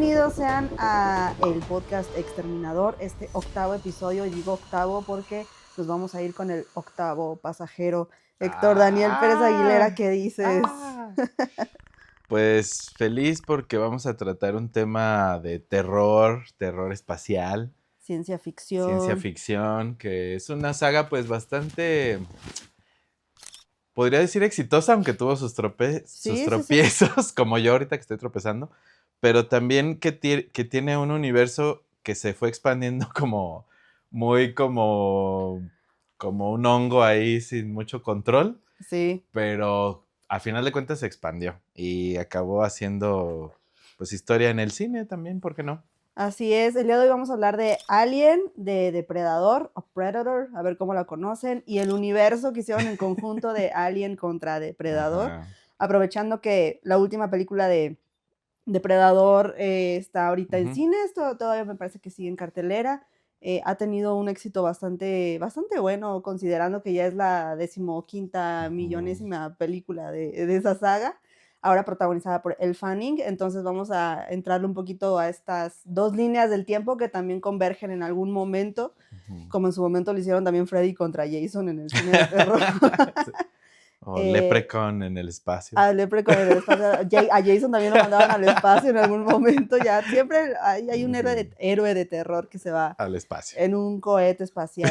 Bienvenidos sean a el podcast Exterminador, este 8º episodio, y digo 8º porque nos vamos a ir con el 8º pasajero. Héctor Daniel Pérez Aguilera, ¿qué dices? Pues feliz porque vamos a tratar un tema de terror espacial, Ciencia ficción, que es una saga pues bastante, podría decir exitosa, aunque tuvo sus tropiezos, como yo ahorita que estoy tropezando, pero también que tiene un universo que se fue expandiendo como muy como un hongo ahí sin mucho control. Sí. Pero al final de cuentas se expandió y acabó haciendo pues historia en el cine también, ¿por qué no? Así es, el día de hoy vamos a hablar de Alien, de Depredador o Predator, a ver cómo la conocen, y el universo que hicieron en conjunto de Alien contra Depredador, aprovechando que la última película de Depredador está ahorita en cines, todavía me parece que sigue en cartelera. Ha tenido un éxito bastante bueno, considerando que ya es la 15ª millonésima película de esa saga, ahora protagonizada por Elle Fanning. Entonces vamos a entrarle un poquito a estas dos líneas del tiempo que también convergen en algún momento, como en su momento lo hicieron también Freddy contra Jason en el cine de terror. O Leprechaun en el espacio. A Leprechaun en el espacio. A Jason también lo mandaban al espacio en algún momento. Ya siempre hay un héroe de terror que se va al espacio en un cohete espacial.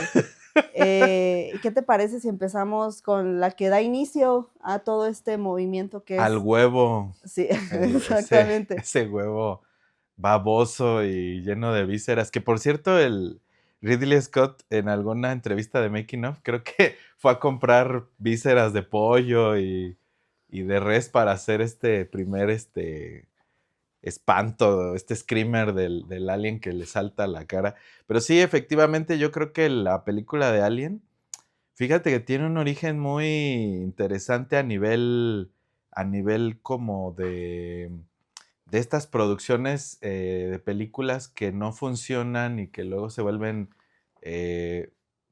¿Qué te parece si empezamos con la que da inicio a todo este movimiento que es? Al huevo. Sí, exactamente. Ese huevo baboso y lleno de vísceras, que por cierto el Ridley Scott en alguna entrevista de Making of creo que fue a comprar vísceras de pollo y de res para hacer este primer espanto, este screamer del alien que le salta a la cara. Pero sí, efectivamente yo creo que la película de Alien, fíjate que tiene un origen muy interesante a nivel como de estas producciones de películas que no funcionan y que luego se vuelven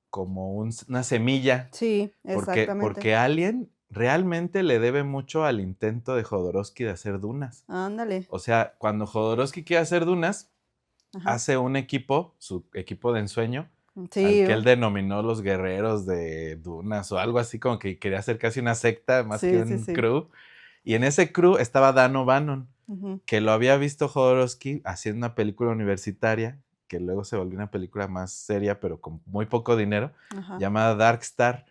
como una semilla. Sí, exactamente. Porque Alien realmente le debe mucho al intento de Jodorowsky de hacer Dunas. Ándale. O sea, cuando Jodorowsky quiere hacer Dunas, hace un equipo, su equipo de ensueño, sí, al que él denominó los guerreros de Dunas o algo así, como que quería hacer casi una secta más que un crew. Y en ese crew estaba Dan O'Bannon, que lo había visto Jodorowsky haciendo una película universitaria, que luego se volvió una película más seria, pero con muy poco dinero, llamada Dark Star.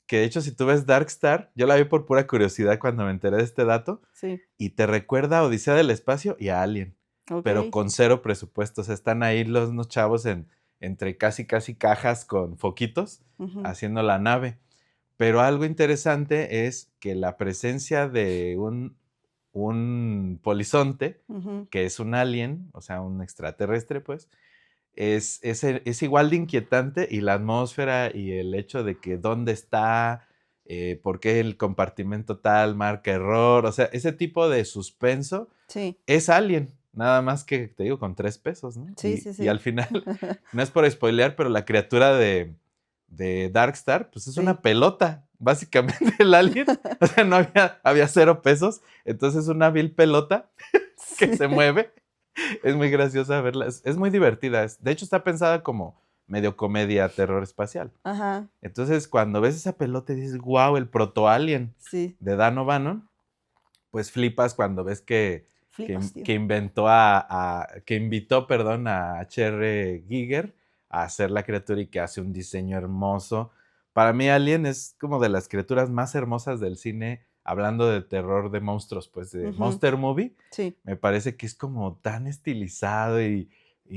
Que de hecho, si tú ves Dark Star, yo la vi por pura curiosidad cuando me enteré de este dato, y te recuerda a Odisea del Espacio y a Alien, pero con cero presupuesto. O sea, están ahí unos chavos entre casi cajas con foquitos haciendo la nave. Pero algo interesante es que la presencia de un polizonte, que es un alien, o sea, un extraterrestre, pues, es igual de inquietante, y la atmósfera y el hecho de que dónde está, por qué el compartimento tal marca error, o sea, ese tipo de suspenso es Alien, nada más que, te digo, con 3 pesos, ¿no? Y al final, no es por spoilear, pero la criatura de Darkstar, pues es una pelota, básicamente el alien, o sea, no había 0 pesos, entonces es una vil pelota que se mueve. Es muy graciosa verla, es muy divertida. De hecho, está pensada como medio comedia, terror espacial. Entonces, cuando ves esa pelota y dices, wow, el proto-alien de Dan O'Bannon, pues flipas cuando ves que invitó a H.R. Giger a hacer la criatura y que hace un diseño hermoso. Para mí, Alien es como de las criaturas más hermosas del cine, hablando de terror de monstruos, pues de Monster Movie. Me parece que es como tan estilizado y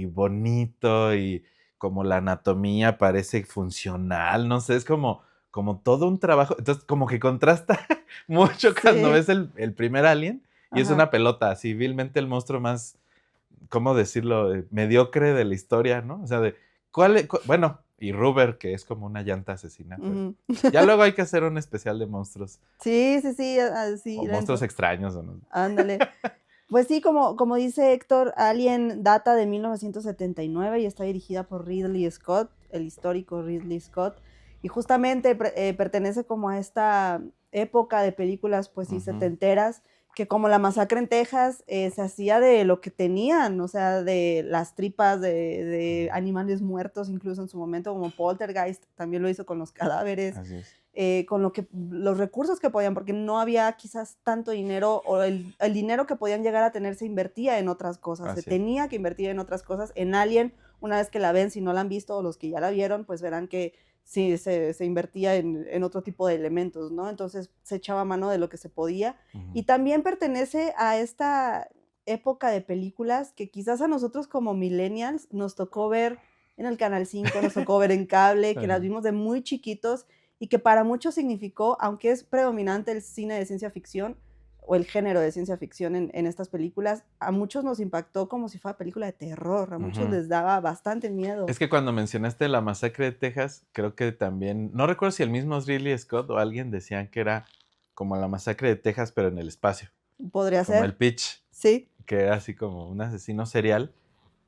bonito, y como la anatomía parece funcional, no sé, es como todo un trabajo. Entonces, como que contrasta mucho cuando ves el primer Alien y es una pelota, así vilmente el monstruo más, ¿cómo decirlo?, mediocre de la historia, ¿no? O sea, bueno, y Rubber, que es como una llanta asesina. Pues. Ya luego hay que hacer un especial de monstruos. Sí. O monstruos extraños. ¿O no? Ándale. Pues sí, como dice Héctor, Alien data de 1979 y está dirigida por Ridley Scott, el histórico Ridley Scott, y justamente pertenece como a esta época de películas, pues sí, setenteras, que como la masacre en Texas se hacía de lo que tenían, o sea, de las tripas de animales muertos, incluso en su momento, como Poltergeist también lo hizo con los cadáveres. Así es. Con los recursos que podían, porque no había quizás tanto dinero, o el dinero que podían llegar a tener se invertía en otras cosas, se tenía que invertir en otras cosas. En Alien, una vez que la ven, si no la han visto, o los que ya la vieron, pues verán que sí, se invertía en otro tipo de elementos, ¿no? Entonces se echaba mano de lo que se podía. Y también pertenece a esta época de películas que quizás a nosotros como millennials nos tocó ver en el Canal 5, nos tocó ver en cable, que las vimos de muy chiquitos, y que para muchos significó, aunque es predominante el cine de ciencia ficción o el género de ciencia ficción en estas películas, a muchos nos impactó como si fuera película de terror, a muchos les daba bastante miedo. Es que cuando mencionaste la masacre de Texas, creo que también, no recuerdo si el mismo Ridley Scott o alguien decían que era como la masacre de Texas, pero en el espacio. Podría ser. Como el Pitch. Sí. Que era así como un asesino serial,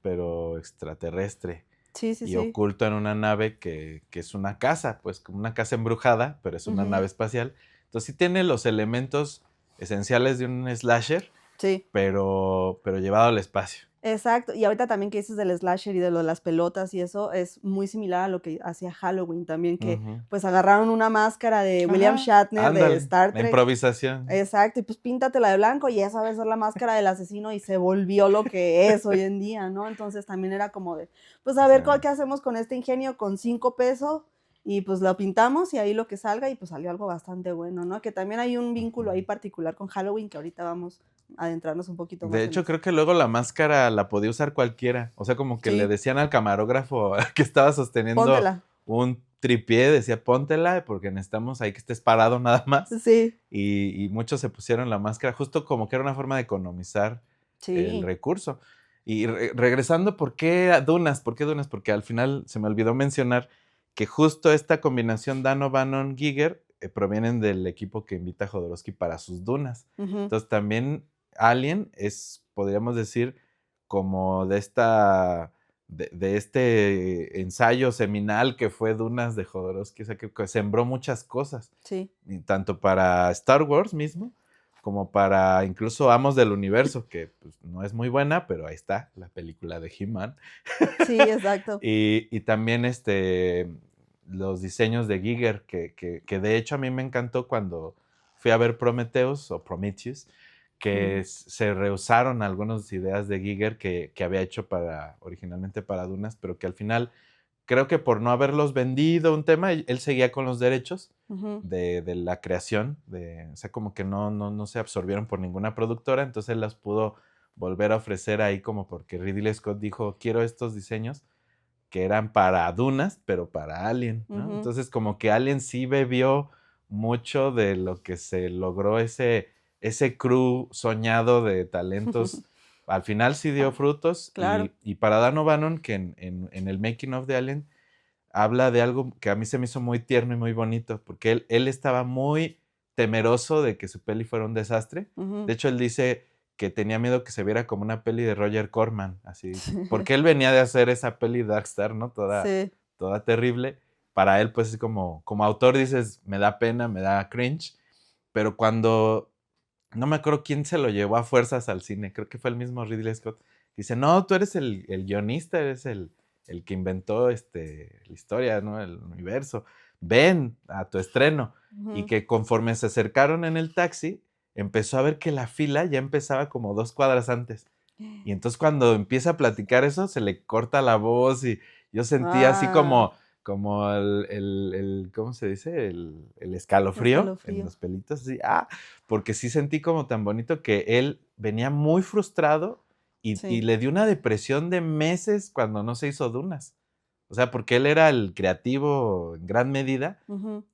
pero extraterrestre. Sí, sí, y sí. oculto en una nave que es una casa, pues como una casa embrujada, pero es una nave espacial. Entonces sí tiene los elementos esenciales de un slasher, sí, pero llevado al espacio. Exacto, y ahorita también que dices del slasher y de lo de las pelotas y eso, es muy similar a lo que hacía Halloween también, que pues agarraron una máscara de William Shatner de Star Trek. La improvisación. Exacto, y pues píntatela de blanco y esa va a ser la máscara del asesino y se volvió lo que es hoy en día, ¿no? Entonces también era como de, pues a ver qué hacemos con este ingenio con 5 pesos y pues lo pintamos y ahí lo que salga y pues salió algo bastante bueno, ¿no? Que también hay un vínculo ahí particular con Halloween que ahorita vamos a adentrarnos un poquito más. De hecho, creo que luego la máscara la podía usar cualquiera. O sea, como que le decían al camarógrafo que estaba sosteniendo un tripié, decía, póntela, porque necesitamos ahí que estés parado nada más. Sí. Y muchos se pusieron la máscara, justo como que era una forma de economizar el recurso. Y regresando, ¿por qué Dunas? ¿Por qué Dunas? Porque al final se me olvidó mencionar que justo esta combinación Dano, Bannon, Giger provienen del equipo que invita a Jodorowsky para sus Dunas. Entonces también Alien es, podríamos decir, como de este ensayo seminal que fue Dunas de Jodorowsky, o sea, que sembró muchas cosas. Sí. Tanto para Star Wars mismo, como para incluso Amos del Universo, que pues, no es muy buena, pero ahí está, la película de He-Man. Sí, exacto. y también los diseños de Giger, que de hecho a mí me encantó cuando fui a ver Prometheus o Prometheus, que se rehusaron algunas ideas de Giger que había hecho originalmente para Dunas, pero que al final, creo que por no haberlos vendido un tema, él seguía con los derechos de la creación, o sea, como que no se absorbieron por ninguna productora, entonces él las pudo volver a ofrecer ahí como porque Ridley Scott dijo, quiero estos diseños que eran para Dunas, pero para Alien, ¿no? Entonces como que Alien sí bebió mucho de lo que se logró ese crew soñado de talentos. Al final sí dio frutos. Claro. Y para Dan O'Bannon, que en el making of de Alien, habla de algo que a mí se me hizo muy tierno y muy bonito, porque él estaba muy temeroso de que su peli fuera un desastre. De hecho, él dice que tenía miedo que se viera como una peli de Roger Corman, así, porque él venía de hacer esa peli Darkstar, ¿no? Toda terrible. Para él, pues, como autor dices, me da pena, me da cringe, pero cuando, no me acuerdo quién se lo llevó a fuerzas al cine, creo que fue el mismo Ridley Scott, dice, no, tú eres el guionista, eres el que inventó la historia, ¿no? El universo, ven a tu estreno. Y que conforme se acercaron en el taxi, empezó a ver que la fila ya empezaba como 2 cuadras antes. Y entonces cuando empieza a platicar eso, se le corta la voz y yo sentía así como el ¿cómo se dice? El escalofrío en los pelitos, así, porque sí sentí como tan bonito que él venía muy frustrado y le dio una depresión de meses cuando no se hizo Dunas. O sea, porque él era el creativo en gran medida.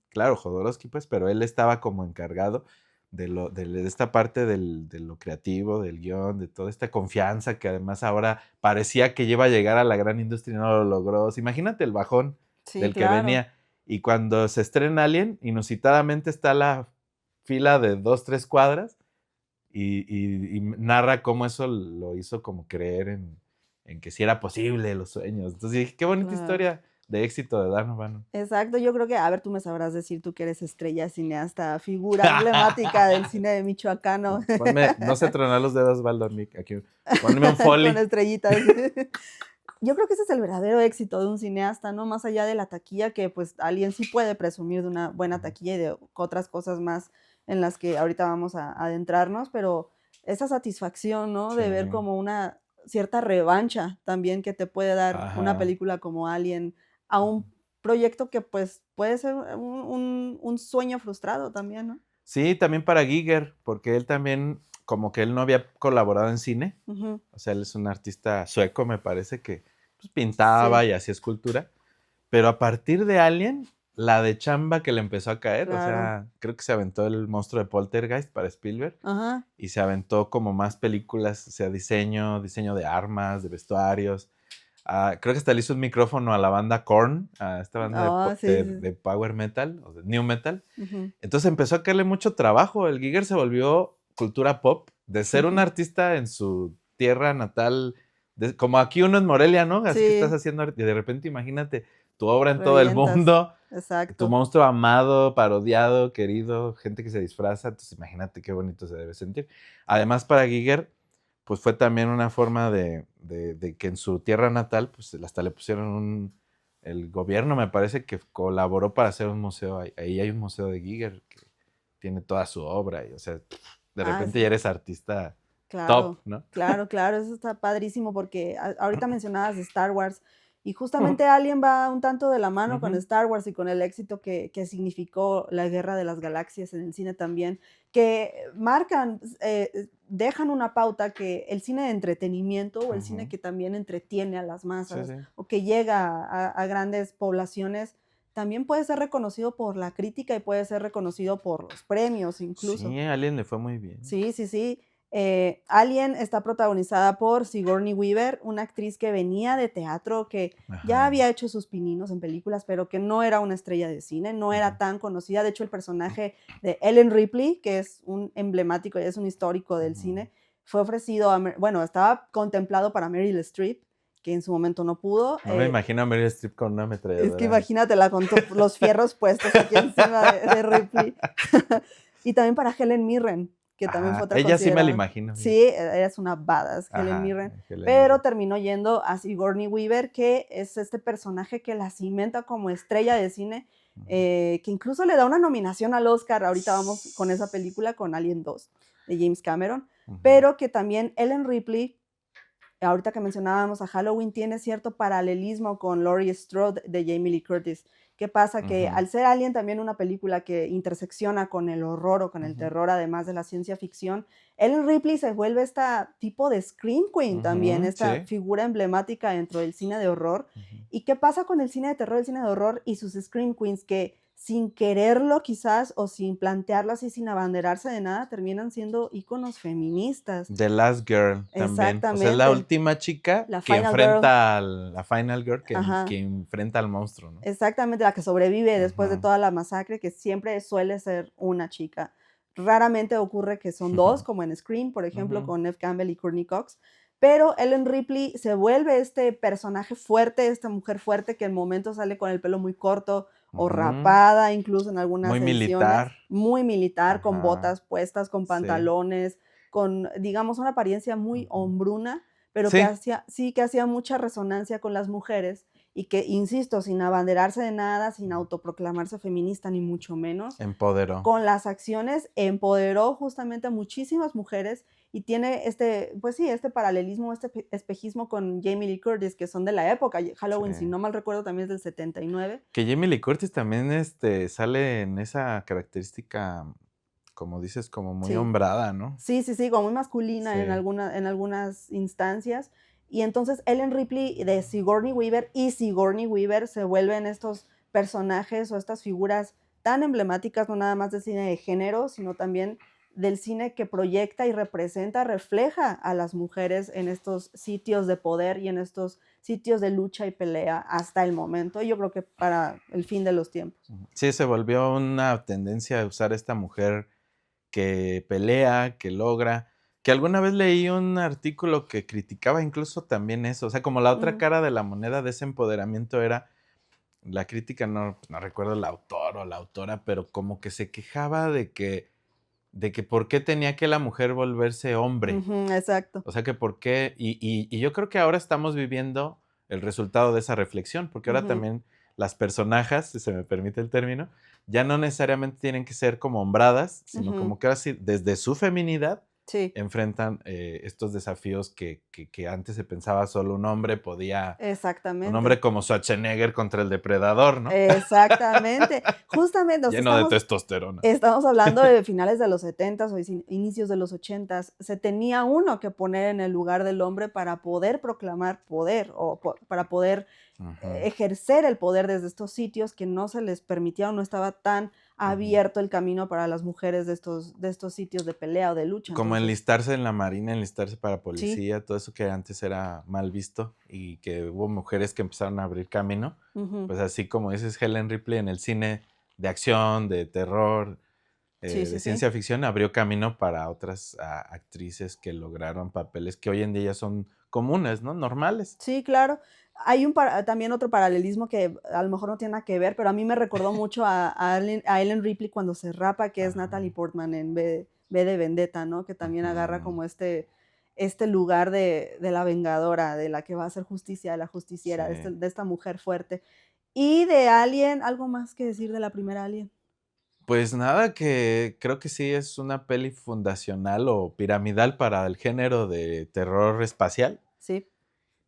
Claro, Jodorowsky, pues, pero él estaba como encargado de esta parte de lo creativo, del guión, de toda esta confianza que además ahora parecía que iba a llegar a la gran industria y no lo logró. Imagínate el bajón del que venía. Y cuando se estrena Alien, inusitadamente está la fila de 2, 3 cuadras y narra cómo eso lo hizo como creer en que sí era posible los sueños. Entonces dije, qué bonita historia. de éxito de Dan O'Bannon. Exacto, yo creo que, a ver, tú me sabrás decir, tú que eres estrella, cineasta, figura emblemática del cine de michoacano. Ponme, no sé tronar los dedos, Baldonic, aquí. Ponme un foley. Con estrellitas. Yo creo que ese es el verdadero éxito de un cineasta, ¿no? Más allá de la taquilla, que pues alguien sí puede presumir de una buena taquilla y de otras cosas más en las que ahorita vamos a adentrarnos, pero esa satisfacción, ¿no? Sí. De ver como una cierta revancha también que te puede dar una película como Alien a un proyecto que pues puede ser un sueño frustrado también, ¿no? Sí, también para Giger, porque él también, como que él no había colaborado en cine, o sea, él es un artista sueco, me parece, que pues, pintaba y hacía escultura, pero a partir de Alien, la de chamba que le empezó a caer, o sea, creo que se aventó el monstruo de Poltergeist para Spielberg, y se aventó como más películas, o sea, diseño de armas, de vestuarios. Creo que hasta le hizo un micrófono a la banda Korn, a esta banda de power metal, o de new metal. Entonces empezó a caerle mucho trabajo. El Giger se volvió cultura pop, de ser un artista en su tierra natal, como aquí uno en Morelia, ¿no? Así que estás haciendo, y de repente imagínate tu obra en todo el mundo. Exacto. Tu monstruo amado, parodiado, querido, gente que se disfraza. Entonces imagínate qué bonito se debe sentir. Además, para Giger, pues fue también una forma de que en su tierra natal, pues hasta le pusieron el gobierno me parece que colaboró para hacer un museo. Ahí hay un museo de Giger que tiene toda su obra. Y, o sea, de repente ya eres artista top, ¿no? Claro, eso está padrísimo porque ahorita mencionabas Star Wars y justamente Alien va un tanto de la mano con Star Wars y con el éxito que significó la Guerra de las Galaxias en el cine también, que marcan, dejan una pauta que el cine de entretenimiento o el cine que también entretiene a las masas o que llega a grandes poblaciones, también puede ser reconocido por la crítica y puede ser reconocido por los premios incluso. Sí, a Alien le fue muy bien. Sí. Alien está protagonizada por Sigourney Weaver, una actriz que venía de teatro, que ya había hecho sus pininos en películas, pero que no era una estrella de cine, no era tan conocida. De hecho, el personaje de Ellen Ripley, que es un emblemático y es un histórico del cine, fue ofrecido, estaba contemplado para Meryl Streep, que en su momento no pudo. No me imagino a Meryl Streep con una ametralladora. Es que imagínatela con los fierros puestos aquí encima de Ripley. Y también para Helen Mirren, que también fue otra ella sí me la imagino. Sí, ella es una badass, Helen Mirren, pero terminó yendo a Sigourney Weaver, que es este personaje que la cimenta como estrella de cine, que incluso le da una nominación al Oscar. Ahorita vamos con esa película, con Alien 2, de James Cameron, pero que también Ellen Ripley, ahorita que mencionábamos a Halloween, tiene cierto paralelismo con Laurie Strode de Jamie Lee Curtis. ¿Qué pasa? Que al ser Alien también una película que intersecciona con el horror o con el terror, además de la ciencia ficción, Ellen Ripley se vuelve esta tipo de Scream Queen también, esta figura emblemática dentro del cine de horror. ¿Y qué pasa con el cine de terror, el cine de horror y sus Scream Queens? Que sin quererlo quizás o sin plantearlo así, sin abanderarse de nada, terminan siendo íconos feministas. The Last Girl también. O sea, es la última chica que enfrenta la Final Girl que enfrenta al monstruo, ¿no? Exactamente, la que sobrevive después de toda la masacre, que siempre suele ser una chica. Raramente ocurre que son dos, como en Scream, por ejemplo, con Neve Campbell y Courtney Cox. Pero Ellen Ripley se vuelve este personaje fuerte, esta mujer fuerte que en momentos sale con el pelo muy corto o rapada, incluso en algunas ediciones. Muy militar, con botas puestas, con pantalones, con, digamos, una apariencia muy hombruna, pero que hacía mucha resonancia con las mujeres y que, insisto, sin abanderarse de nada, sin autoproclamarse feminista, ni mucho menos. Empoderó. Con las acciones empoderó justamente a muchísimas mujeres y tiene este paralelismo, este espejismo con Jamie Lee Curtis, que son de la época. Halloween, si no mal recuerdo, también es del 79. Que Jamie Lee Curtis también sale en esa característica, como dices, como muy hombrada, ¿no? Sí, como muy masculina en algunas instancias. Y entonces Ellen Ripley de Sigourney Weaver y Sigourney Weaver se vuelven estos personajes o estas figuras tan emblemáticas, no nada más del cine de género, sino también del cine que proyecta y representa, refleja a las mujeres en estos sitios de poder y en estos sitios de lucha y pelea hasta el momento. Y yo creo que para el fin de los tiempos. Sí, se volvió una tendencia a usar esta mujer que pelea, que logra. Que alguna vez leí un artículo que criticaba incluso también eso. O sea, como la otra cara de la moneda de ese empoderamiento era la crítica, no recuerdo el autor o la autora, pero como que se quejaba de que por qué tenía que la mujer volverse hombre. Exacto. O sea, que por qué, y yo creo que ahora estamos viviendo el resultado de esa reflexión, porque ahora también las personajes, si se me permite el término, ya no necesariamente tienen que ser como hombradas, sino como que ahora sí, desde su feminidad, enfrentan estos desafíos que antes se pensaba solo un hombre podía... Exactamente. Un hombre como Schwarzenegger contra el depredador, ¿no? Exactamente. Justamente. Lleno de testosterona. Estamos hablando de finales de los 70s o inicios de los 80s. Se tenía uno que poner en el lugar del hombre para poder proclamar poder o para poder ejercer el poder desde estos sitios que no se les permitía o no estaba tan abierto el camino para las mujeres de estos sitios de pelea o de lucha. Como enlistarse en la marina, enlistarse para policía, todo eso que antes era mal visto y que hubo mujeres que empezaron a abrir camino. Pues así como dices, Helen Ripley en el cine de acción, de terror, de ciencia ficción, abrió camino para otras actrices que lograron papeles que hoy en día son comunes, ¿no? Normales. Sí, claro. Hay también otro paralelismo que a lo mejor no tiene nada que ver, pero a mí me recordó mucho a Ellen Ripley cuando se rapa, que es Natalie Portman en V de Vendetta, ¿no? Que también agarra como este lugar de la vengadora, de la que va a hacer justicia, de la justiciera, de esta mujer fuerte. Y de Alien, ¿algo más que decir de la primera Alien? Pues nada, que creo que sí es una peli fundacional o piramidal para el género de terror espacial. Sí.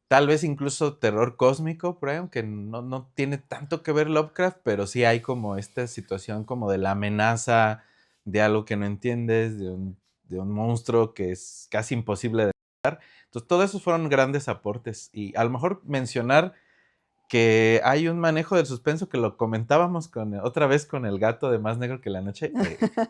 Tal vez incluso terror cósmico, por ahí, aunque no tiene tanto que ver Lovecraft, pero sí hay como esta situación como de la amenaza, de algo que no entiendes, de un monstruo que es casi imposible de derrotar. Entonces, todos esos fueron grandes aportes. Y a lo mejor mencionar que hay un manejo del suspenso que lo comentábamos otra vez con El gato de Más negro que la noche,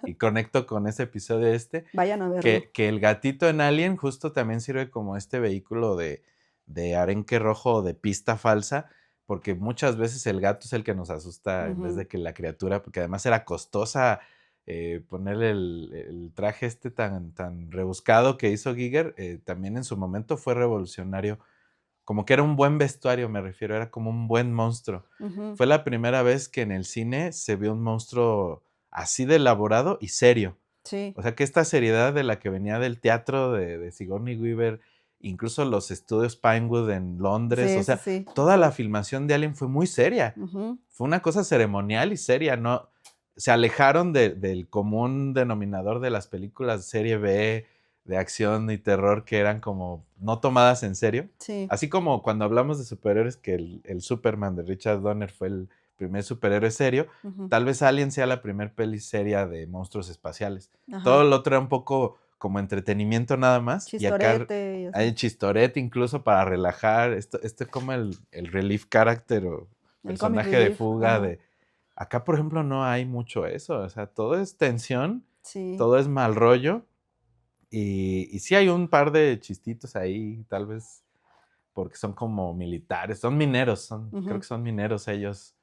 y conecto con ese episodio Vayan a verlo. que el gatito en Alien justo también sirve como este vehículo de arenque rojo o de pista falsa, porque muchas veces el gato es el que nos asusta en vez de que la criatura, porque además era costosa ponerle el traje tan rebuscado que hizo Giger, también en su momento fue revolucionario. Como que era un buen vestuario, me refiero, era como un buen monstruo. Fue la primera vez que en el cine se vio un monstruo así de elaborado y serio. Sí. O sea, que esta seriedad de la que venía del teatro de Sigourney Weaver, incluso los estudios Pinewood en Londres, o sea, toda la filmación de Alien fue muy seria. Fue una cosa ceremonial y seria, ¿no? Se alejaron del común denominador de las películas serie B, de acción y terror, que eran como no tomadas en serio. Sí. Así como cuando hablamos de superhéroes, que el Superman de Richard Donner fue el primer superhéroe serio, tal vez Alien sea la primer peli seria de monstruos espaciales. Todo lo otro era un poco como entretenimiento nada más. Chistorete. Y acá hay chistorete incluso para relajar. Esto como el relief character o personaje de fuga. Acá, por ejemplo, no hay mucho eso. O sea, todo es tensión, todo es mal rollo. Y sí hay un par de chistitos ahí, tal vez porque son como militares, son mineros, creo que son mineros ellos,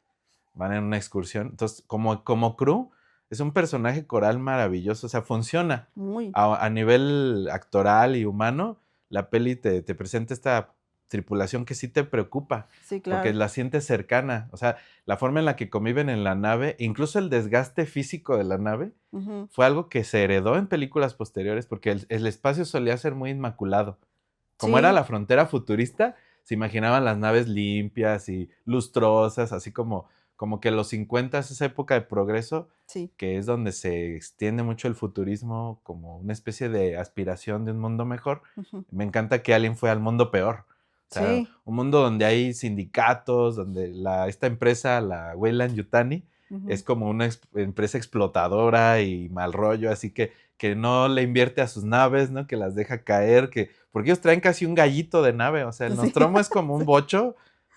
van en una excursión. Entonces, como crew, es un personaje coral maravilloso, o sea, funciona. Muy. A nivel actoral y humano, la peli te presenta esta tripulación que sí te preocupa. Sí, claro. Porque la sientes cercana. O sea, la forma en la que conviven en la nave, incluso el desgaste físico de la nave, fue algo que se heredó en películas posteriores, porque el espacio solía ser muy inmaculado. Como era la frontera futurista, se imaginaban las naves limpias y lustrosas, así como que los 50 es esa época de progreso, que es donde se extiende mucho el futurismo como una especie de aspiración de un mundo mejor. Me encanta que Alien fue al mundo peor. O sea, un mundo donde hay sindicatos, donde esta empresa, la Weyland Yutani, es como una empresa explotadora y mal rollo, así que no le invierte a sus naves, ¿no? Que las deja caer, porque ellos traen casi un gallito de nave, o sea, el Nostromo es como un bocho,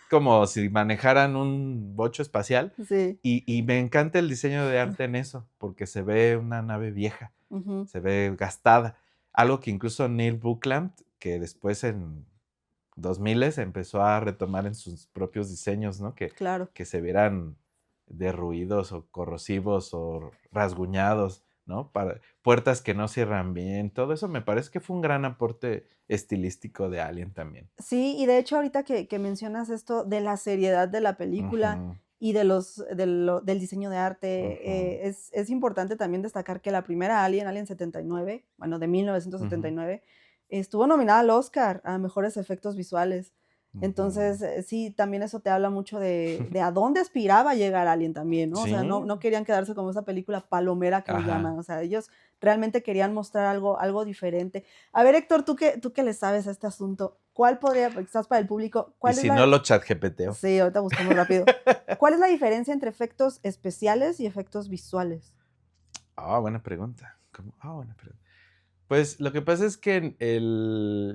como si manejaran un bocho espacial, y me encanta el diseño de arte en eso, porque se ve una nave vieja, se ve gastada, algo que incluso Neil Buckland, que después en 2000 empezó a retomar en sus propios diseños, ¿no? Que se vieran derruidos o corrosivos o rasguñados, ¿no? Para puertas que no cierran bien, todo eso me parece que fue un gran aporte estilístico de Alien también. Sí, y de hecho ahorita que mencionas esto de la seriedad de la película, y del diseño de arte. Es importante también destacar que la primera Alien 79, bueno, de 1979, estuvo nominada al Oscar a Mejores Efectos Visuales. Entonces, sí, también eso te habla mucho de a dónde aspiraba a llegar Alien también, ¿no? Sí. O sea, no querían quedarse como esa película palomera que le llaman. O sea, ellos realmente querían mostrar algo diferente. A ver, Héctor, tú que le sabes a este asunto, ¿cuál podría, porque estás para el público, cuál y si no lo ChatGPTeo. Sí, ahorita buscamos rápido. ¿Cuál es la diferencia entre efectos especiales y efectos visuales? Buena pregunta. Buena pregunta. Pues lo que pasa es que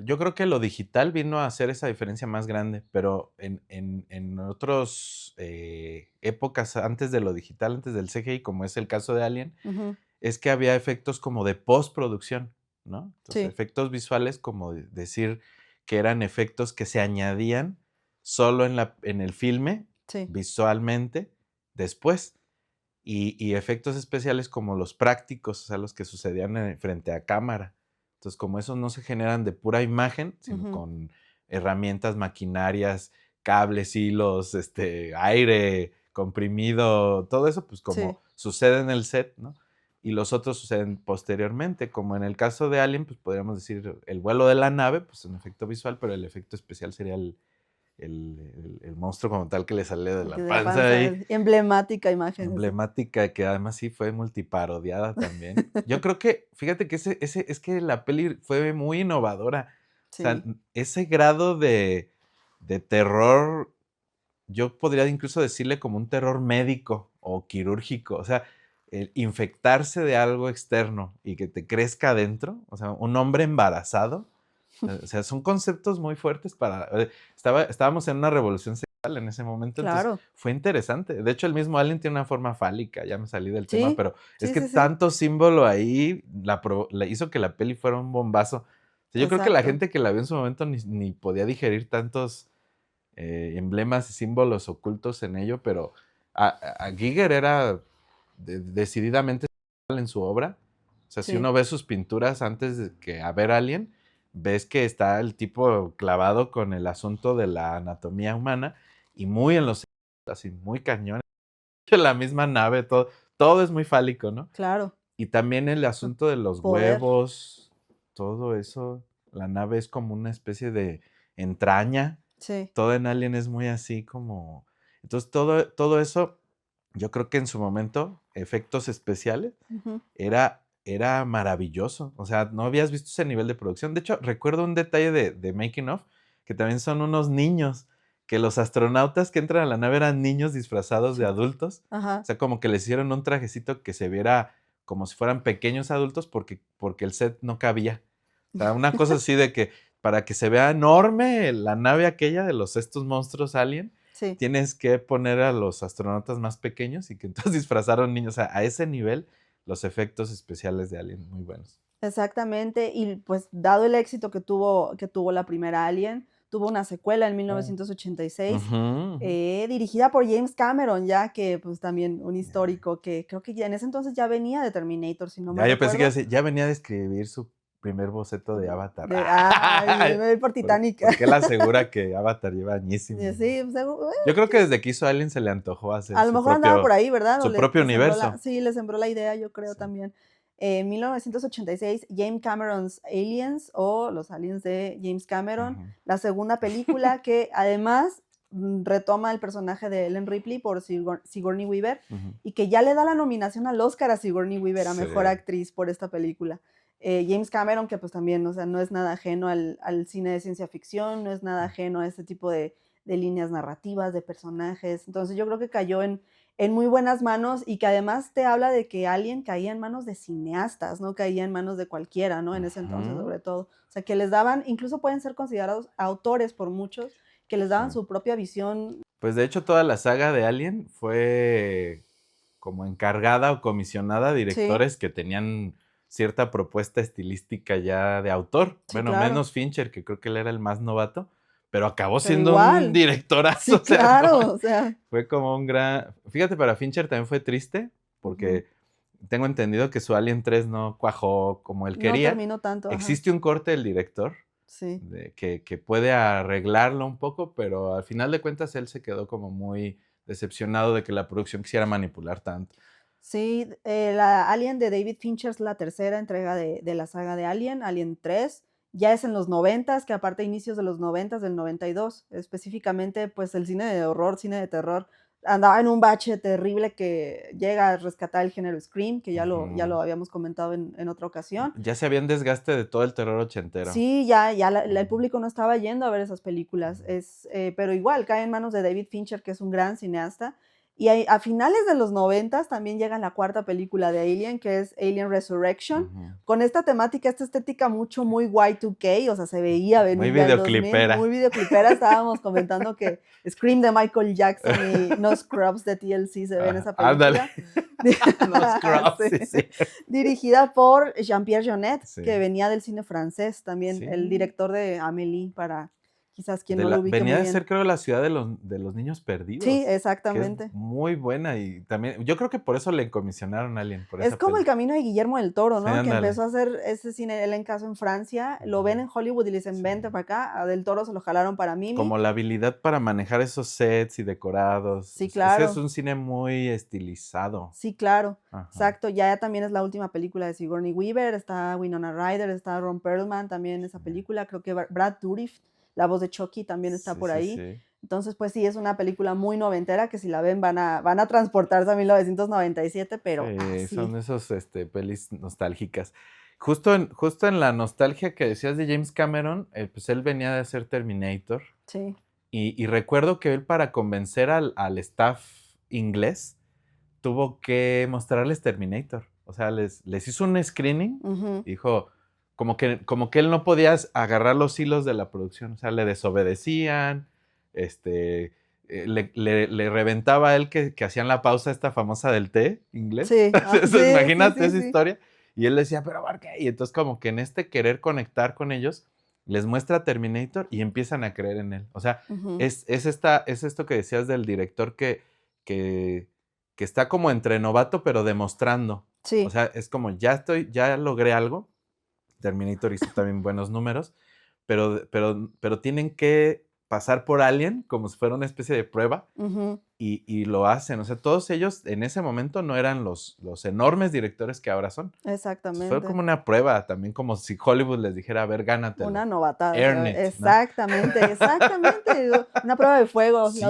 yo creo que lo digital vino a hacer esa diferencia más grande, pero en otras épocas antes de lo digital, antes del CGI, como es el caso de Alien, es que había efectos como de postproducción, ¿no? Entonces, efectos visuales, como decir que eran efectos que se añadían solo en el filme, visualmente, después. Y efectos especiales como los prácticos, o sea, los que sucedían frente a cámara. Entonces, como esos no se generan de pura imagen, sino con herramientas, maquinarias, cables, hilos, aire comprimido, todo eso, pues como sucede en el set, ¿no? Y los otros suceden posteriormente, como en el caso de Alien, pues podríamos decir el vuelo de la nave, pues un efecto visual, pero el efecto especial sería el monstruo como tal que le sale de la panza ahí. Emblemática imagen. Emblemática, que además sí fue multiparodiada también. Yo creo que, fíjate que es que la peli fue muy innovadora. Sí. O sea, ese grado de terror, yo podría incluso decirle como un terror médico o quirúrgico. O sea, el infectarse de algo externo y que te crezca adentro. O sea, un hombre embarazado. O sea, son conceptos muy fuertes para... Estábamos en una revolución sexual en ese momento, entonces fue interesante. De hecho, el mismo Alien tiene una forma fálica, ya me salí del tema, pero es que tanto símbolo ahí la hizo que la peli fuera un bombazo. O sea, yo creo que la gente que la vio en su momento ni podía digerir tantos emblemas y símbolos ocultos en ello, pero a Giger era decididamente en su obra. O sea, si uno ve sus pinturas antes de que a ver Alien, ves que está el tipo clavado con el asunto de la anatomía humana y muy en los así muy cañón. La misma nave, todo es muy fálico, ¿no? Claro. Y también el asunto de los huevos, todo eso, la nave es como una especie de entraña. Sí. Todo en Alien es muy así como... Entonces todo eso, yo creo que en su momento, efectos especiales, era maravilloso. O sea, no habías visto ese nivel de producción. De hecho, recuerdo un detalle de Making of, que también son unos niños, que los astronautas que entran a la nave eran niños disfrazados de adultos. O sea, como que les hicieron un trajecito que se viera como si fueran pequeños adultos porque el set no cabía. O sea, una cosa así de que para que se vea enorme la nave aquella de estos monstruos alien, tienes que poner a los astronautas más pequeños y que entonces disfrazaron niños. O sea, a ese nivel los efectos especiales de Alien muy buenos. Exactamente, y pues dado el éxito que tuvo la primera Alien, tuvo una secuela en 1986, dirigida por James Cameron, ya que pues también un histórico que creo que ya en ese entonces ya venía de Terminator, si no me recuerdo. Yo pensé que ya venía de escribir su primer boceto de Avatar. Por Titanic. Porque él asegura que Avatar lleva añísimo. Sí, yo creo que desde que hizo Alien se le antojó hacer a lo mejor andaba por ahí, ¿verdad? Su propio universo. Sí, le sembró la idea, yo creo también. En 1986, James Cameron's Aliens, o Los Aliens de James Cameron, la segunda película que además retoma el personaje de Ellen Ripley por Sigourney Weaver, y que ya le da la nominación al Oscar a Sigourney Weaver, a Mejor Actriz por esta película. James Cameron, que pues también, o sea, no es nada ajeno al cine de ciencia ficción, no es nada ajeno a este tipo de líneas narrativas, de personajes. Entonces yo creo que cayó en muy buenas manos, y que además te habla de que Alien caía en manos de cineastas, no caía en manos de cualquiera, ¿no? En ese entonces, sobre todo. O sea, que les daban, incluso pueden ser considerados autores por muchos, que les daban su propia visión. Pues de hecho toda la saga de Alien fue como encargada o comisionada a directores que tenían cierta propuesta estilística ya de autor. Bueno, menos Fincher, que creo que él era el más novato, pero acabó siendo un directorazo. Sí, claro, o sea. Fue como un gran... Fíjate, para Fincher también fue triste, porque tengo entendido que su Alien 3 no cuajó como él quería. No terminó tanto. Existe un corte del director que puede arreglarlo un poco, pero al final de cuentas él se quedó como muy decepcionado de que la producción quisiera manipular tanto. Sí, la Alien de David Fincher es la tercera entrega de la saga de Alien, Alien 3. Ya es en los 90s, que aparte inicios de los 90s, del 92, específicamente pues el cine de horror, cine de terror, andaba en un bache terrible que llega a rescatar el género Scream, que ya lo habíamos comentado en otra ocasión. Ya se había un desgaste de todo el terror ochentero. Sí, ya el público no estaba yendo a ver esas películas, pero igual cae en manos de David Fincher, que es un gran cineasta. Y a finales de los 90 también llega la cuarta película de Alien, que es Alien Resurrection, con esta temática, esta estética muy Y2K, o sea, se veía venir. Muy videoclipera. Muy videoclipera. Estábamos comentando que Scream de Michael Jackson y No Scrubs de TLC se ve en esa película. No Scrubs, sí. Dirigida por Jean-Pierre Jeunet, que venía del cine francés también, el director de Amélie, para... Quizás quien no lo ubique venía muy de bien. ser, creo, La ciudad de los niños perdidos. Sí, exactamente. Que es muy buena y también, yo creo que por eso le comisionaron a Alien. Es como El camino de Guillermo del Toro, ¿no? Sí, que empezó a hacer ese cine, él en caso en Francia, lo ven en Hollywood y le dicen, vente para acá, a Del Toro se lo jalaron para Mimi. Como la habilidad para manejar esos sets y decorados. Sí, claro. Es un cine muy estilizado. Sí, claro. Ajá. Exacto, ya también es la última película de Sigourney Weaver, está Winona Ryder, está Ron Perlman también en esa película, creo que Brad Dourif, la voz de Chucky, también está por ahí. Sí. Entonces, pues sí, es una película muy noventera que si la ven van a transportarse a 1997, pero sí. Son esos pelis nostálgicas. Justo en la nostalgia que decías de James Cameron, pues él venía de hacer Terminator. Sí. Y recuerdo que él, para convencer al staff inglés, tuvo que mostrarles Terminator. O sea, les hizo un screening, dijo... Como que él no podía agarrar los hilos de la producción, o sea, le desobedecían, le reventaba a él que hacían la pausa esta famosa del té inglés. Sí. Entonces, imagínate esa historia. Y él decía, pero ¿por qué? Y entonces como que en querer conectar con ellos, les muestra Terminator y empiezan a creer en él. O sea, es esto que decías del director que está como entre novato, pero demostrando. Sí. O sea, es como, ya logré algo. Terminator hizo también buenos números, pero tienen que pasar por Alien como si fuera una especie de prueba y lo hacen. O sea, todos ellos en ese momento no eran los enormes directores que ahora son. Exactamente. Fue como una prueba, también como si Hollywood les dijera, a ver, gánatelo. Una novatada. Exactamente, ¿no? exactamente. Una prueba de fuego. Sí,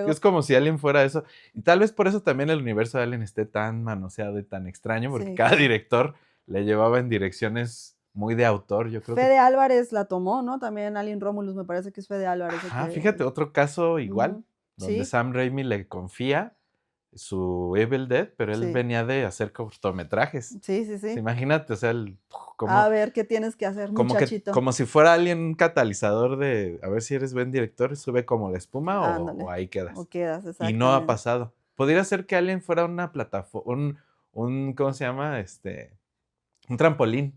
es como si Alien fuera eso. Y tal vez por eso también el universo de Alien esté tan manoseado y tan extraño, porque cada director le llevaba en direcciones muy de autor, yo creo. Fede Álvarez la tomó, ¿no? También Alien Romulus, me parece que es Fede Álvarez. Fíjate, otro caso igual, donde Sam Raimi le confía su Evil Dead, pero él venía de hacer cortometrajes. Sí. Imagínate, o sea, a ver, ¿qué tienes que hacer, muchachito? Como si fuera alguien un catalizador de, a ver si eres buen director, sube como la espuma o ahí quedas. O quedas, exactamente. Y no ha pasado. Podría ser que Alien fuera una plataforma, ¿cómo se llama? Un trampolín.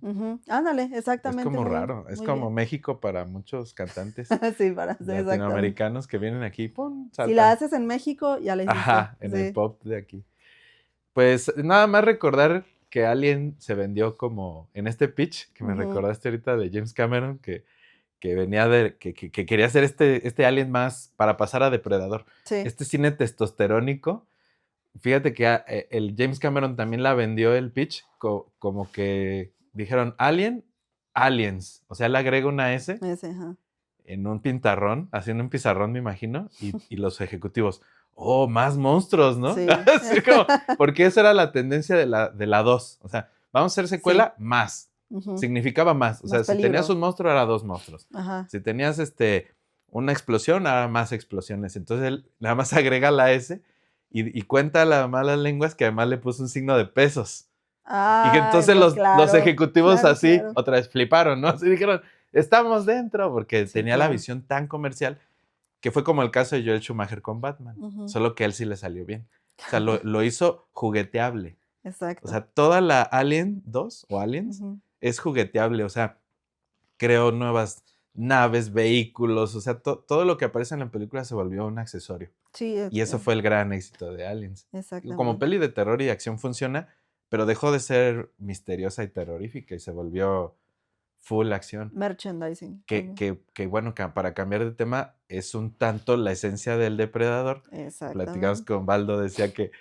Ándale, exactamente. Es como raro. Es como bien. México para muchos cantantes latinoamericanos que vienen aquí. ¡Pum! Saltan. Si la haces en México, ya la hiciste. Ajá, en el pop de aquí. Pues nada más recordar que Alien se vendió como en este pitch que me recordaste ahorita de James Cameron, que venía que quería hacer este Alien más para pasar a Depredador. Sí. Este cine testosterónico. Fíjate que el James Cameron también la vendió el pitch como que dijeron Aliens. O sea, le agrega una S en un pintarrón, haciendo un pizarrón, me imagino, y los ejecutivos, más monstruos, ¿no? Sí. Así como, porque esa era la tendencia de la 2. O sea, vamos a hacer secuela más. Significaba más. O sea, si tenías un monstruo, era 2 monstruos. Ajá. Si tenías una explosión, era más explosiones. Entonces él nada más agrega la S. Y cuenta las malas lenguas que además le puso un signo de pesos. Y que entonces pues los ejecutivos otra vez fliparon, ¿no? Así dijeron, estamos dentro, porque tenía la visión tan comercial que fue como el caso de Joel Schumacher con Batman. Solo que a él sí le salió bien. O sea, lo hizo jugueteable. Exacto. O sea, toda la Alien 2 o Aliens es jugueteable. O sea, creó nuevas naves, vehículos, o sea, todo lo que aparece en la película se volvió un accesorio. Sí, y eso fue el gran éxito de Aliens. Exactamente. Como peli de terror y acción funciona, pero dejó de ser misteriosa y terrorífica y se volvió full acción. Merchandising. Que bueno, para cambiar de tema, es un tanto la esencia del Depredador. Platicamos con Baldo, decía que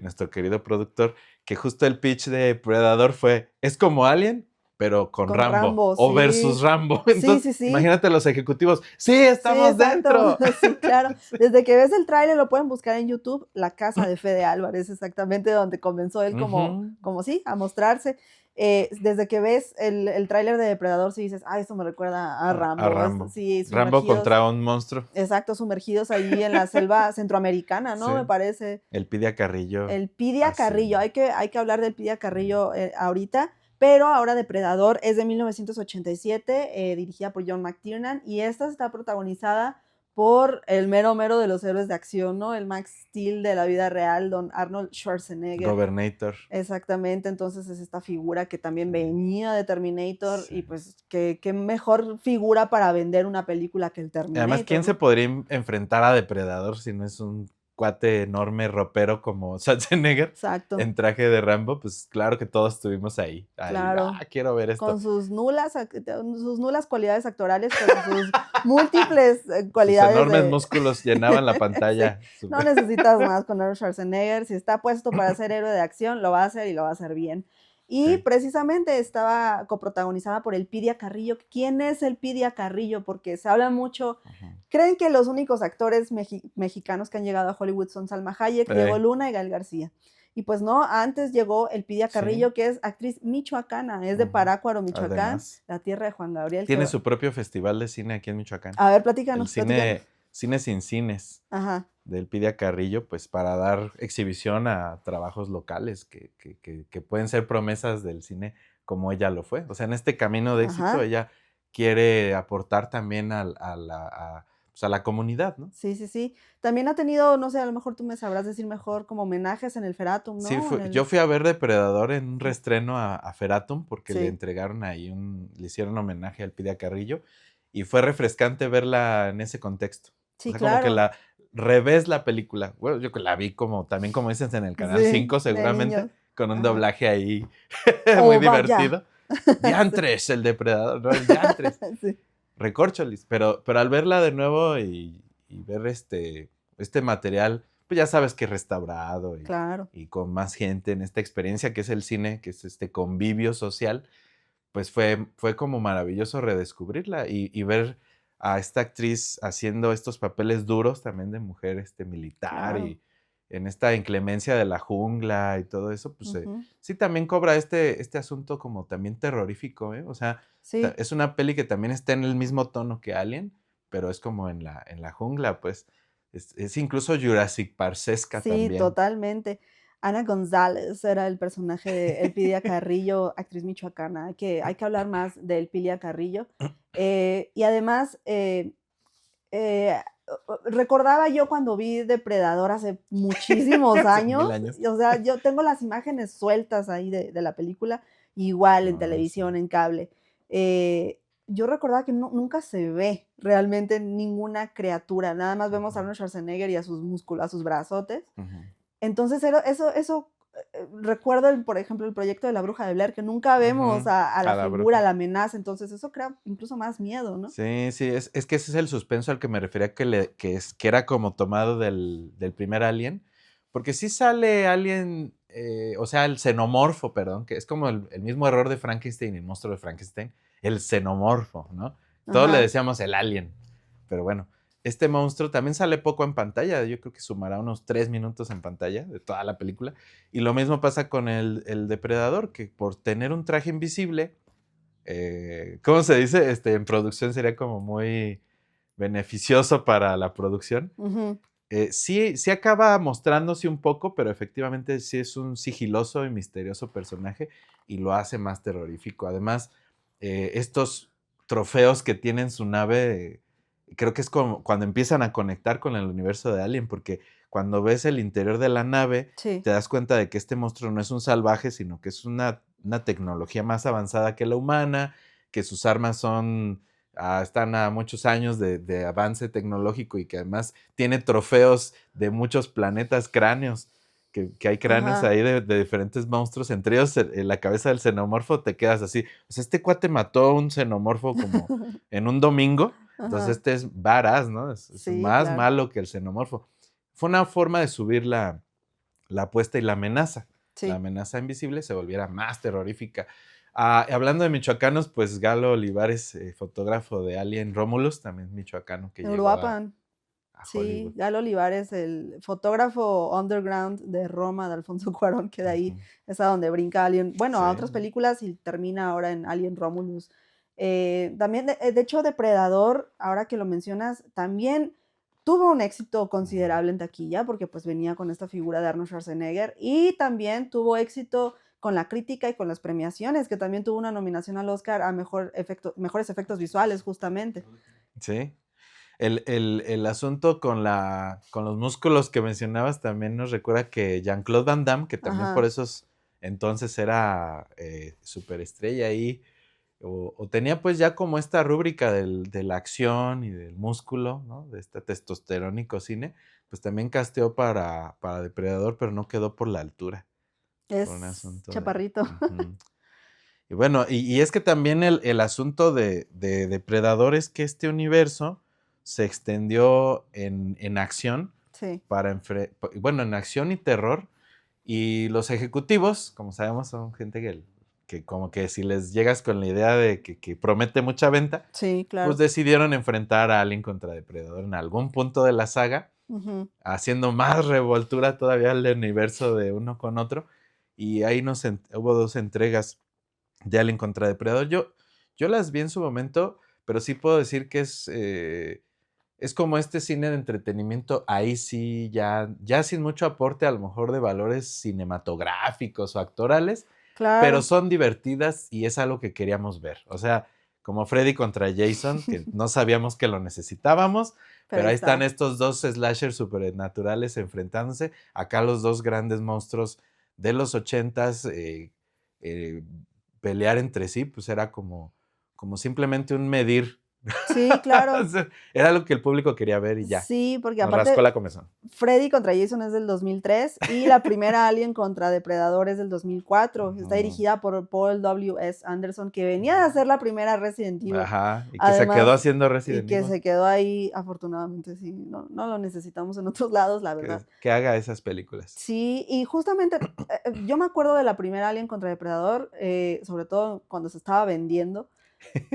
nuestro querido productor, que justo el pitch de Predator fue, es como Alien, pero con Rambo o versus Rambo. Entonces, sí. Imagínate los ejecutivos, ¡sí, estamos dentro! Sí, claro. Desde que ves el tráiler lo pueden buscar en YouTube, La Casa de Fede Álvarez, exactamente donde comenzó él como sí, a mostrarse. Desde que ves el tráiler de Depredador, sí dices, esto me recuerda a Rambo. A Rambo. Sí, Rambo contra un monstruo. Exacto, sumergidos ahí en la selva centroamericana, ¿no? Sí. Me parece. El Pidia Carrillo. El Pidia Carrillo, hay que hablar del Pidia Carrillo ahorita, pero ahora Depredador es de 1987, dirigida por John McTiernan, y esta está protagonizada por el mero de los héroes de acción, ¿no? El Max Steel de la vida real, don Arnold Schwarzenegger. Gobernator. Exactamente, entonces es esta figura que también venía de Terminator, y pues qué mejor figura para vender una película que el Terminator. Además, ¿quién se podría enfrentar a Depredador si no es un cuate enorme, ropero como Schwarzenegger? Exacto. En traje de Rambo? Pues claro que todos estuvimos ahí. Claro. Quiero ver esto. Con sus nulas cualidades actorales, pero sus múltiples cualidades. Sus enormes músculos llenaban la pantalla. Sí. No necesitas más con Arnold Schwarzenegger. Si está puesto para ser héroe de acción, lo va a hacer y lo va a hacer bien. Y precisamente estaba coprotagonizada por el Pidia Carrillo. ¿Quién es el Pidia Carrillo? Porque se habla mucho. Creen que los únicos actores mexicanos que han llegado a Hollywood son Salma Hayek, Diego Luna y Gael García. Y pues no, antes llegó el Pidia Carrillo, que es actriz michoacana, es de Parácuaro, Michoacán, además, la tierra de Juan Gabriel. Tiene su propio festival de cine aquí en Michoacán. A ver, platícanos. El Cine Sin Cines. Ajá. Del Pidia Carrillo, pues para dar exhibición a trabajos locales que pueden ser promesas del cine como ella lo fue. O sea, en este camino de éxito ella quiere aportar también a la comunidad, ¿no? Sí. También ha tenido, no sé, a lo mejor tú me sabrás decir mejor, como homenajes en el Feratum, ¿no? Sí, yo fui a ver Depredador en un reestreno a Feratum porque le entregaron ahí le hicieron homenaje al Pidia Carrillo y fue refrescante verla en ese contexto. Sí, o sea, claro. Como que revés la película. Bueno, yo que la vi también como dices en el Canal 5 seguramente, con un doblaje ahí muy divertido. Diantres, el Depredador, no, el Diantres. Recorcholis, pero al verla de nuevo y ver este material, pues ya sabes que restaurado y con más gente en esta experiencia que es el cine, que es este convivio social, pues fue como maravilloso redescubrirla y ver a esta actriz haciendo estos papeles duros también de mujer militar y en esta inclemencia de la jungla y todo eso, pues sí también cobra este asunto como también terrorífico, ¿eh? O sea, es una peli que también está en el mismo tono que Alien, pero es como en la jungla, pues es incluso Jurassic Parkesca también. Sí, totalmente. Ana González era el personaje de El Pidia Carrillo, actriz michoacana. Hay que hablar más del Pidia Carrillo. Y además, recordaba yo cuando vi Depredador hace muchísimos años. O sea, yo tengo las imágenes sueltas ahí de la película, igual en televisión, en cable. Yo recordaba que nunca se ve realmente ninguna criatura. Nada más vemos a Arnold Schwarzenegger y a sus músculos, a sus brazotes. Entonces, eso recuerdo, por ejemplo, el proyecto de La Bruja de Blair, que nunca vemos a la figura, a la amenaza. Entonces, eso crea incluso más miedo, ¿no? Sí, es que ese es el suspenso al que me refería, que era como tomado del primer Alien. Porque sí sale Alien, o sea, el xenomorfo, perdón, que es como el mismo error de Frankenstein, el monstruo de Frankenstein, el xenomorfo, ¿no? Todos le decíamos el Alien, pero bueno. Este monstruo también sale poco en pantalla, yo creo que sumará unos 3 minutos en pantalla de toda la película. Y lo mismo pasa con el Depredador, que por tener un traje invisible, ¿cómo se dice? En producción sería como muy beneficioso para la producción. Sí acaba mostrándose un poco, pero efectivamente sí es un sigiloso y misterioso personaje y lo hace más terrorífico. Además, estos trofeos que tiene en su nave... Creo que es como cuando empiezan a conectar con el universo de Alien, porque cuando ves el interior de la nave, te das cuenta de que este monstruo no es un salvaje, sino que es una tecnología más avanzada que la humana, que sus armas están a muchos años de avance tecnológico y que además tiene trofeos de muchos planetas cráneos que hay cráneos ahí de diferentes monstruos, entre ellos la cabeza del xenomorfo, te quedas así. O sea, este cuate mató a un xenomorfo como en un domingo, entonces este es badass, ¿no? Es más malo que el xenomorfo. Fue una forma de subir la apuesta y la amenaza. Sí. La amenaza invisible se volviera más terrorífica. Hablando de michoacanos, pues Galo Olivares, fotógrafo de Alien Romulus, también michoacano que llegó a sí, Galo Olivares, el fotógrafo underground de Roma de Alfonso Cuarón, que de ahí es a donde brinca Alien, bueno, a otras películas y termina ahora en Alien Romulus. También, de hecho, Depredador, ahora que lo mencionas, también tuvo un éxito considerable en taquilla, porque pues venía con esta figura de Arnold Schwarzenegger, y también tuvo éxito con la crítica y con las premiaciones, que también tuvo una nominación al Oscar a mejores efectos visuales, justamente. Sí. El asunto con los músculos que mencionabas también nos recuerda que Jean-Claude Van Damme, que también por esos entonces era superestrella ahí, o tenía pues ya como esta rúbrica de la acción y del músculo, ¿no? De este testosterónico cine, pues también casteó para Depredador, pero no quedó por la altura. Es chaparrito. Y bueno, y es que también el asunto de Depredador es que este universo se extendió en acción, en acción y terror, y los ejecutivos, como sabemos, son gente que como que si les llegas con la idea de que promete mucha venta, pues decidieron enfrentar a Alien contra Depredador en algún punto de la saga, haciendo más revoltura todavía el universo de uno con otro, y ahí hubo 2 entregas de Alien contra Depredador. Yo las vi en su momento, pero sí puedo decir que es como este cine de entretenimiento, ahí sí, ya sin mucho aporte a lo mejor de valores cinematográficos o actorales, pero son divertidas y es algo que queríamos ver. O sea, como Freddy contra Jason, que no sabíamos que lo necesitábamos, pero ahí están estos 2 slashers supernaturales enfrentándose. Acá los 2 grandes monstruos de los 80s pelear entre sí, pues era como simplemente un medir. Sí, claro. Era lo que el público quería ver y ya. Sí, porque nos rascó la comezón. Freddy contra Jason es del 2003 y la primera Alien contra Depredador es del 2004. Está dirigida por Paul W.S. Anderson, que venía de hacer la primera Resident Evil. Y que se quedó haciendo Resident Evil. Y que se quedó ahí, afortunadamente, sí. No lo necesitamos en otros lados, la verdad. Que haga esas películas. Sí, y justamente yo me acuerdo de la primera Alien contra Depredador, sobre todo cuando se estaba vendiendo.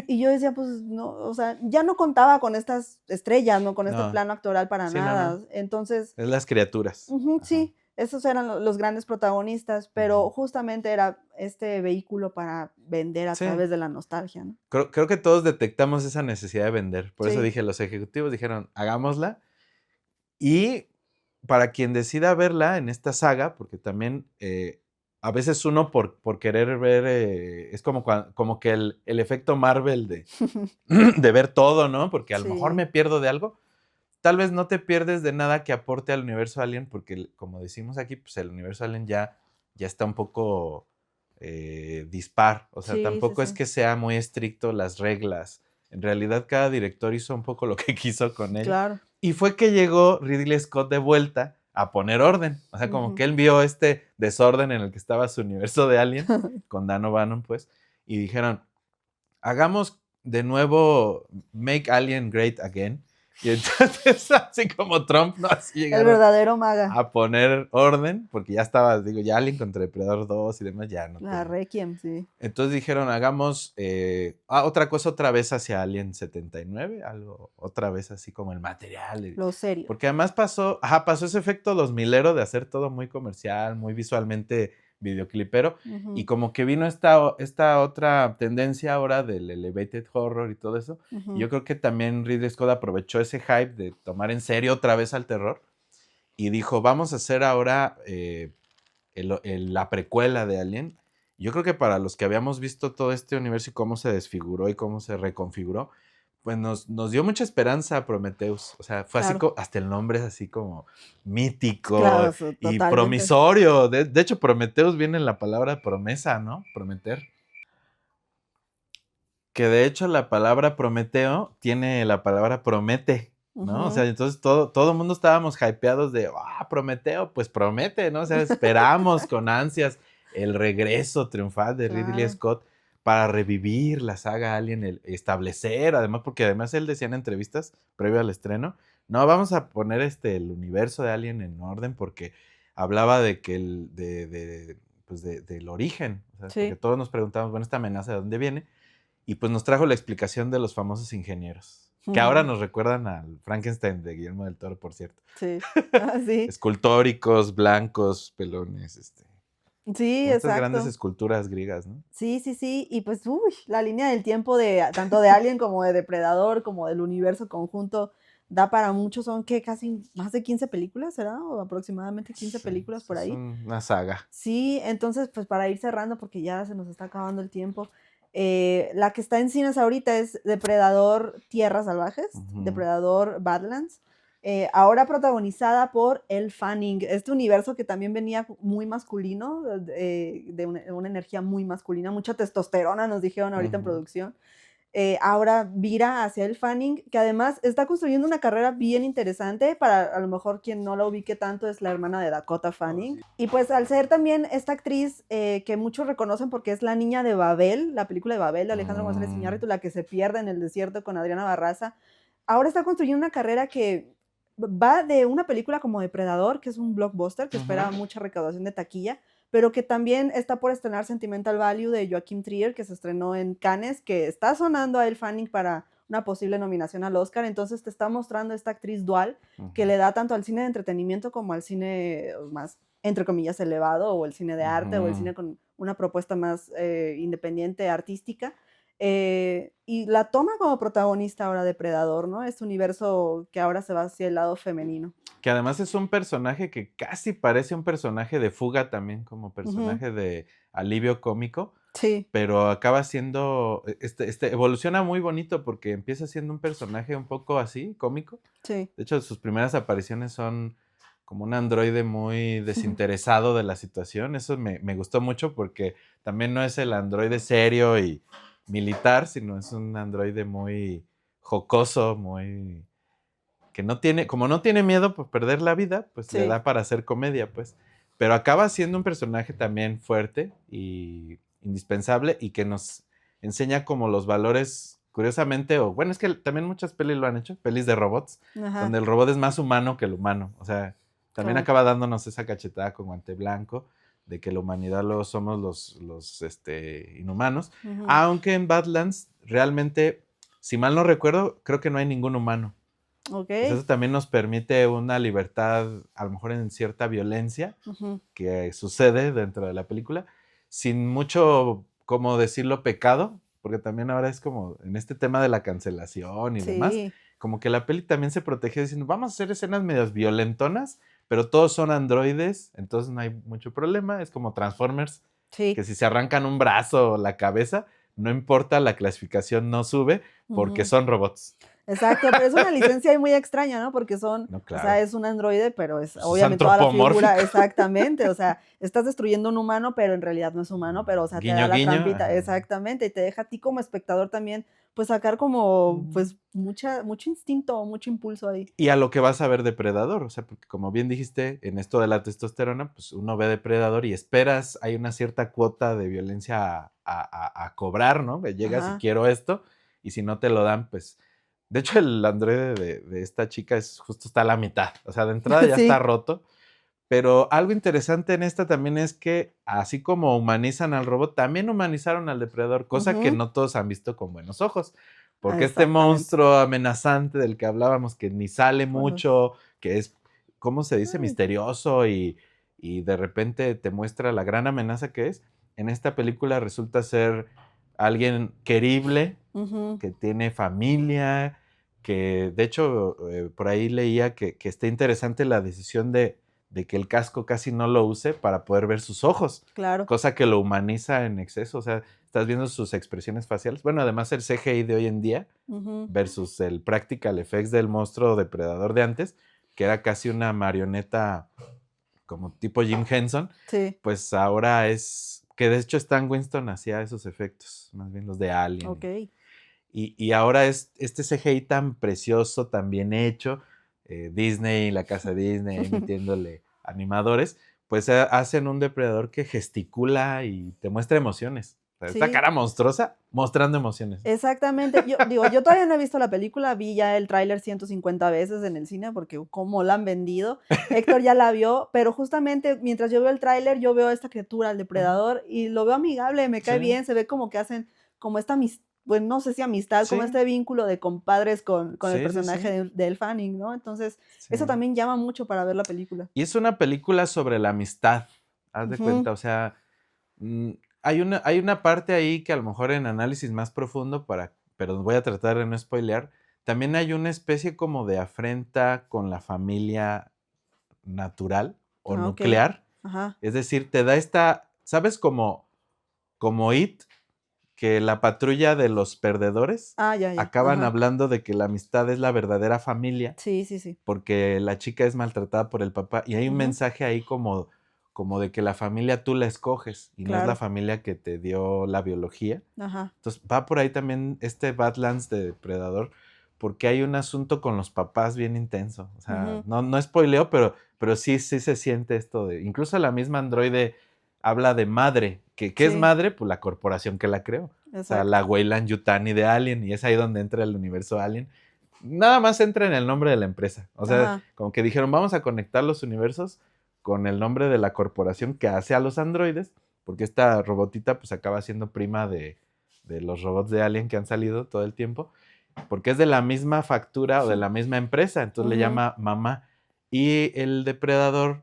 Y yo decía, pues no, o sea, ya no contaba con estas estrellas, no con este plano actoral para nada. No. Entonces. Es las criaturas. Sí, esos eran los grandes protagonistas, pero justamente era este vehículo para vender a través de la nostalgia, ¿no? Creo que todos detectamos esa necesidad de vender. Por eso dije, los ejecutivos dijeron, hagámosla. Y para quien decida verla en esta saga, porque también a veces uno por querer ver, es como que el efecto Marvel de ver todo, ¿no? Porque a lo mejor me pierdo de algo. Tal vez no te pierdes de nada que aporte al universo Alien, porque como decimos aquí, pues el universo Alien ya está un poco dispar. O sea, tampoco es que sea muy estricto las reglas. En realidad, cada director hizo un poco lo que quiso con él. Claro. Y fue que llegó Ridley Scott de vuelta a poner orden. O sea, como que él vio este desorden en el que estaba su universo de Alien, con Dan O'Bannon, pues, y dijeron, hagamos de nuevo Make Alien Great Again. Y entonces, así como Trump, ¿no? Así llegaron el verdadero maga. A poner orden, porque ya estaba, ya Alien contra Depredador 2 y demás, ya no. La Requiem, sí. Entonces dijeron, hagamos otra cosa otra vez hacia Alien 79, algo otra vez así como el material. Lo serio. Porque además pasó ese efecto 2000ero de hacer todo muy comercial, muy visualmente videoclipero, y como que vino esta otra tendencia ahora del elevated horror y todo eso. Y yo creo que también Ridley Scott aprovechó ese hype de tomar en serio otra vez al terror y dijo, vamos a hacer ahora la precuela de Alien. Yo creo que para los que habíamos visto todo este universo y cómo se desfiguró y cómo se reconfiguró, pues nos dio mucha esperanza a Prometheus. O sea, fue así, hasta el nombre es así como mítico y promisorio. De hecho, Prometheus viene en la palabra promesa, ¿no? Prometer. Que de hecho la palabra Prometeo tiene la palabra promete. ¿no? O sea, entonces todo el mundo estábamos hypeados de, Prometeo, pues promete, ¿no? O sea, esperamos con ansias el regreso triunfal de Ridley Scott para revivir la saga Alien, establecer, además, porque además él decía en entrevistas previo al estreno, no, vamos a poner el universo de Alien en orden porque hablaba de que del origen, o sea, porque todos nos preguntamos, bueno, esta amenaza de dónde viene, y pues nos trajo la explicación de los famosos ingenieros, que ahora nos recuerdan al Frankenstein de Guillermo del Toro, por cierto. Sí, sí. Escultóricos, blancos, pelones, sí, estas grandes esculturas griegas, ¿no? Sí, sí, sí, y pues, la línea del tiempo tanto de Alien como de Depredador, como del universo conjunto, da para mucho, son que casi más de 15 películas, ¿será? O aproximadamente 15 películas por ahí. Es una saga. Sí, entonces, pues para ir cerrando, porque ya se nos está acabando el tiempo, la que está en cines ahorita es Depredador Tierras Salvajes, Depredador Badlands, ahora protagonizada por Elle Fanning, este universo que también venía muy masculino, de una energía muy masculina, mucha testosterona, nos dijeron ahorita en producción. Ahora vira hacia Elle Fanning, que además está construyendo una carrera bien interesante. Para a lo mejor quien no la ubique tanto, es la hermana de Dakota Fanning. Y pues al ser también esta actriz que muchos reconocen porque es la niña de Babel, la película de Babel de Alejandro González Iñárritu, la que se pierde en el desierto con Adriana Barraza, ahora está construyendo una carrera que va de una película como Depredador, que es un blockbuster que espera mucha recaudación de taquilla, pero que también está por estrenar Sentimental Value de Joachim Trier, que se estrenó en Cannes, que está sonando a Elle Fanning para una posible nominación al Oscar. Entonces te está mostrando esta actriz dual que le da tanto al cine de entretenimiento como al cine más, entre comillas, elevado, o el cine de arte, o el cine con una propuesta más independiente, artística. Y la toma como protagonista ahora Depredador, ¿no? Este universo que ahora se va hacia el lado femenino. Que además es un personaje que casi parece un personaje de fuga también, como personaje de alivio cómico. Sí. Pero acaba siendo, evoluciona muy bonito porque empieza siendo un personaje un poco así, cómico. Sí. De hecho, sus primeras apariciones son como un androide muy desinteresado de la situación. Eso me gustó mucho porque también no es el androide serio y militar, sino es un androide muy jocoso, muy... que no tiene, como no tiene miedo por perder la vida, pues le da para hacer comedia, pues. Pero acaba siendo un personaje también fuerte y indispensable y que nos enseña como los valores, curiosamente, o bueno, es que también muchas pelis lo han hecho, pelis de robots, donde el robot es más humano que el humano. O sea, también acaba dándonos esa cachetada con guante blanco de que la humanidad luego somos los inhumanos. Aunque en Badlands, realmente, si mal no recuerdo, creo que no hay ningún humano. Okay. Pues eso también nos permite una libertad, a lo mejor en cierta violencia que sucede dentro de la película, sin mucho, como decirlo, pecado, porque también ahora es como en este tema de la cancelación y demás, como que la peli también se protege diciendo, vamos a hacer escenas medias violentonas, pero todos son androides, entonces no hay mucho problema, es como Transformers, que si se arrancan un brazo o la cabeza, no importa, la clasificación no sube porque son robots. Exacto, pero es una licencia ahí muy extraña, ¿no? Porque son, o sea, es un androide, pero es pues obviamente toda la figura, exactamente, o sea, estás destruyendo un humano, pero en realidad no es humano, pero, o sea, guiño, te da la guiño, trampita, exactamente, y te deja a ti como espectador también, pues sacar como, pues, mucho instinto, mucho impulso ahí. Y a lo que vas a ver Depredador, o sea, porque como bien dijiste, en esto de la testosterona, pues uno ve Depredador y esperas, hay una cierta cuota de violencia a cobrar, ¿no? Que llegas y quiero esto, y si no te lo dan, pues... De hecho, el androide de esta chica justo está a la mitad. O sea, de entrada ya está roto. Pero algo interesante en esta también es que, así como humanizan al robot, también humanizaron al depredador, cosa que no todos han visto con buenos ojos. Porque este monstruo amenazante del que hablábamos, que ni sale mucho, que es, ¿cómo se dice? Misterioso y de repente te muestra la gran amenaza que es, en esta película resulta ser alguien querible, que tiene familia, que de hecho por ahí leía que está interesante la decisión de que el casco casi no lo use para poder ver sus ojos. Claro. Cosa que lo humaniza en exceso. O sea, estás viendo sus expresiones faciales. Bueno, además el CGI de hoy en día versus el practical effects del monstruo depredador de antes, que era casi una marioneta como tipo Jim Henson, pues ahora es... Que de hecho Stan Winston hacía esos efectos, más bien los de Alien. Y ahora es este CGI tan precioso, tan bien hecho, Disney, la casa Disney, ahí metiéndole animadores, pues hacen un depredador que gesticula y te muestra emociones. O sea, esta Sí. cara monstruosa mostrando emociones. Exactamente. Yo todavía no he visto la película, vi ya el tráiler 150 veces en el cine porque como la han vendido. Héctor ya la vio, pero justamente mientras yo veo el tráiler, yo veo a esta criatura, al depredador, y lo veo amigable, me cae bien, se ve como que hacen como esta amistad, bueno, no sé si amistad, como este vínculo de compadres con el personaje de Elle Fanning, ¿no? Entonces, eso también llama mucho para ver la película. Y es una película sobre la amistad, haz de cuenta, o sea, hay una parte ahí que a lo mejor en análisis más profundo, pero voy a tratar de no spoilear, también hay una especie como de afrenta con la familia natural o nuclear. Ajá. Es decir, te da ¿sabes? Como It, que la patrulla de los perdedores acaban hablando de que la amistad es la verdadera familia. Sí, sí, sí. Porque la chica es maltratada por el papá. Y hay un mensaje ahí como de que la familia tú la escoges y no es la familia que te dio la biología. Ajá. Entonces va por ahí también Badlands de Depredador, porque hay un asunto con los papás bien intenso. O sea, no spoileo, pero sí se siente esto de... Incluso la misma androide habla de madre. ¿Qué es madre? Pues la corporación que la creó. Exacto. O sea, la Weyland-Yutani de Alien, y es ahí donde entra el universo Alien. Nada más entra en el nombre de la empresa. O sea, como que dijeron, vamos a conectar los universos con el nombre de la corporación que hace a los androides, porque esta robotita pues acaba siendo prima de los robots de Alien que han salido todo el tiempo, porque es de la misma factura o de la misma empresa, entonces le llama mamá. Y el depredador,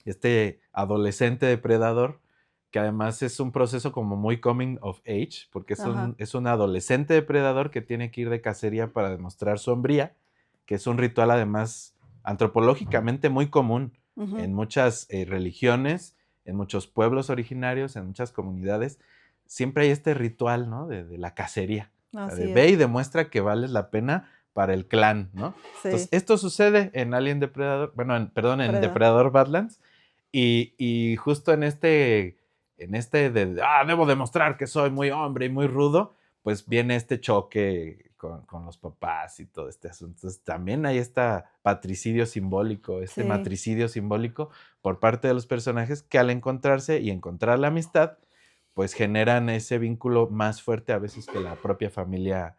este adolescente depredador, que además es un proceso como muy coming of age, porque es un adolescente depredador que tiene que ir de cacería para demostrar su hombría, que es un ritual además antropológicamente muy común en muchas religiones, en muchos pueblos originarios, en muchas comunidades. Siempre hay este ritual, ¿no? De la cacería. Ve y demuestra que vales la pena para el clan, ¿no? Sí. Entonces, esto sucede en Alien Depredador, bueno, en Depredador Badlands, y justo en debo demostrar que soy muy hombre y muy rudo, pues viene este choque con los papás y todo este asunto. Entonces, también hay patricidio simbólico, matricidio simbólico por parte de los personajes que al encontrarse y encontrar la amistad, pues generan ese vínculo más fuerte a veces que la propia familia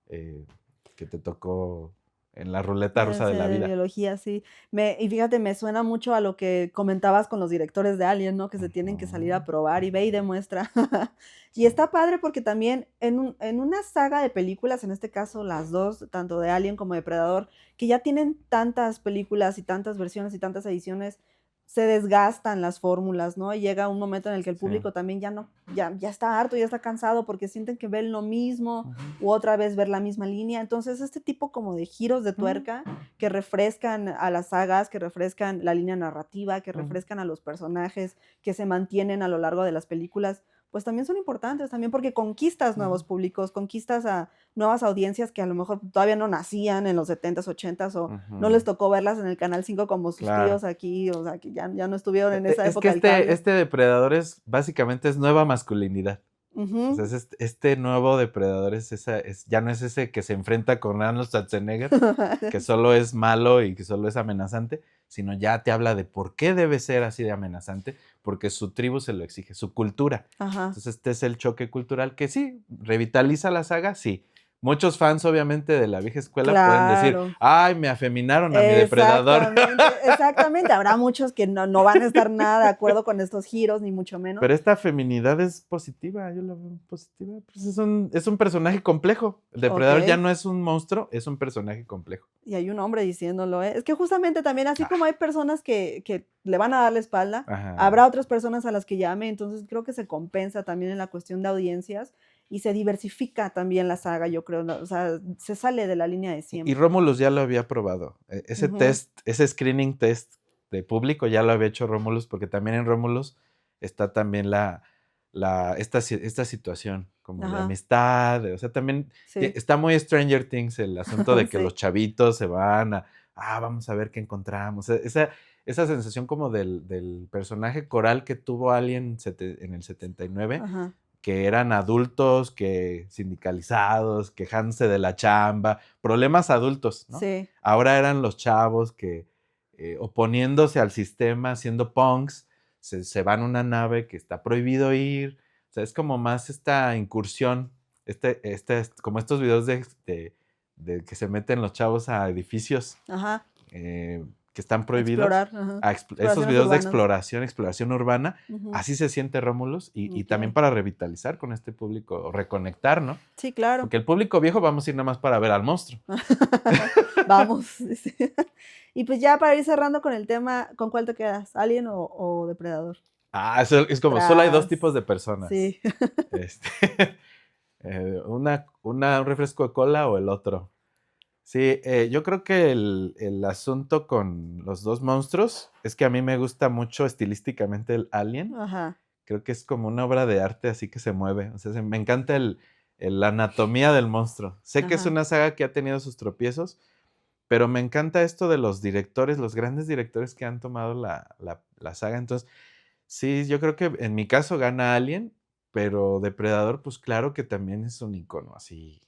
que te tocó en la ruleta rusa de la vida. Biología, sí. Y fíjate, me suena mucho a lo que comentabas con los directores de Alien, ¿no? Que se tienen que salir a probar y ve y demuestra. Y está padre porque también en una saga de películas, en este caso las dos, tanto de Alien como de Predador, que ya tienen tantas películas y tantas versiones y tantas ediciones, se desgastan las fórmulas, ¿no? Y llega un momento en el que el público también ya está harto, ya está cansado porque sienten que ven lo mismo u otra vez ver la misma línea. Entonces, este tipo como de giros de tuerca que refrescan a las sagas, que refrescan la línea narrativa, que refrescan a los personajes, que se mantienen a lo largo de las películas, pues también son importantes, también porque conquistas nuevos públicos, conquistas a nuevas audiencias que a lo mejor todavía no nacían en los 70s, 80s o no les tocó verlas en el Canal 5 como sus tíos aquí, o sea, que ya no estuvieron en esa época. Es que este depredador básicamente es nueva masculinidad. O sea, este nuevo depredador ya no es ese que se enfrenta con Arnold Schwarzenegger, que solo es malo y que solo es amenazante, sino ya te habla de por qué debe ser así de amenazante, porque su tribu se lo exige, su cultura. Entonces este es el choque cultural que sí, revitaliza la saga, sí. Muchos fans, obviamente, de la vieja escuela pueden decir, ¡ay, me afeminaron a mi depredador! Exactamente. Habrá muchos que no van a estar nada de acuerdo con estos giros, ni mucho menos. Pero esta feminidad es positiva, yo la veo positiva. Pues es un personaje complejo. El depredador ya no es un monstruo, es un personaje complejo. Y hay un hombre diciéndolo, ¿eh? Es que justamente también, así como hay personas que le van a dar la espalda, habrá otras personas a las que llame, entonces creo que se compensa también en la cuestión de audiencias y se diversifica también la saga, yo creo, ¿no? O sea, se sale de la línea de siempre. Y Romulus ya lo había probado. Ese screening test de público ya lo había hecho Romulus, porque también en Romulus está también esta situación como de amistad, o sea, también está muy Stranger Things el asunto de que los chavitos se van vamos a ver qué encontramos. Esa sensación como del personaje coral que tuvo Alien en el 79, que eran adultos, que sindicalizados, quejándose de la chamba, problemas adultos, ¿no? Sí. Ahora eran los chavos que oponiéndose al sistema, siendo punks, se van a una nave que está prohibido ir. O sea, es como más esta incursión, como estos videos de que se meten los chavos a edificios. Ajá. Que están prohibidos. Esos videos de exploración urbana. Así se siente Romulus y también para revitalizar con este público, o reconectar, ¿no? Sí, claro. Porque el público viejo vamos a ir nada más para ver al monstruo. Vamos. Sí. Y pues ya para ir cerrando con el tema, ¿con cuál te quedas? ¿Alien o Depredador? Eso es como, solo hay dos tipos de personas. Sí. Un refresco de cola o el otro. Sí, yo creo que el asunto con los dos monstruos es que a mí me gusta mucho estilísticamente el Alien. Ajá. Creo que es como una obra de arte así que se mueve. O sea, me encanta la anatomía del monstruo. Sé que es una saga que ha tenido sus tropiezos, pero me encanta esto de los directores, los grandes directores que han tomado la saga. Entonces, sí, yo creo que en mi caso gana Alien, pero Depredador, pues claro que también es un icono así.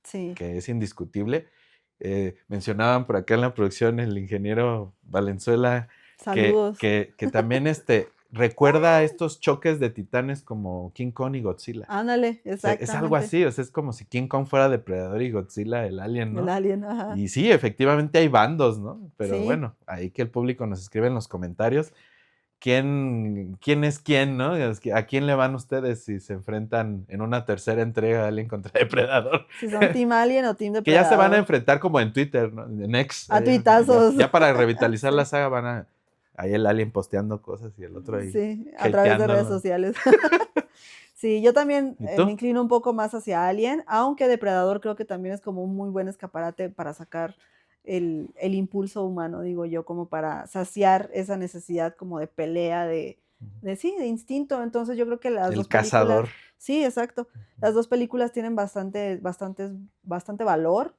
Sí. Que es indiscutible. Mencionaban por acá en la producción el ingeniero Valenzuela. Saludos. Que también recuerda estos choques de titanes como King Kong y Godzilla. Ándale, exactamente. Es algo así, o sea, es como si King Kong fuera Depredador y Godzilla el Alien, ¿no? El Alien, ajá. Y sí, efectivamente hay bandos, ¿no? Pero sí. Bueno, ahí que el público nos escribe en los comentarios quién es quién, ¿no? ¿A quién le van ustedes si se enfrentan en una tercera entrega de Alien contra Depredador? Si son Team Alien o Team Depredador. Que ya se van a enfrentar como en Twitter, ¿no? En X. A tuitazos. Ya para revitalizar la saga van a... Ahí el Alien posteando cosas y el otro ahí. Sí, a través de redes sociales. Sí, yo también me inclino un poco más hacia Alien, aunque Depredador creo que también es como un muy buen escaparate para sacar el impulso humano, digo yo, como para saciar esa necesidad como de pelea, de instinto. Entonces yo creo que las dos películas... El cazador. Sí, exacto. Las dos películas tienen bastante valor,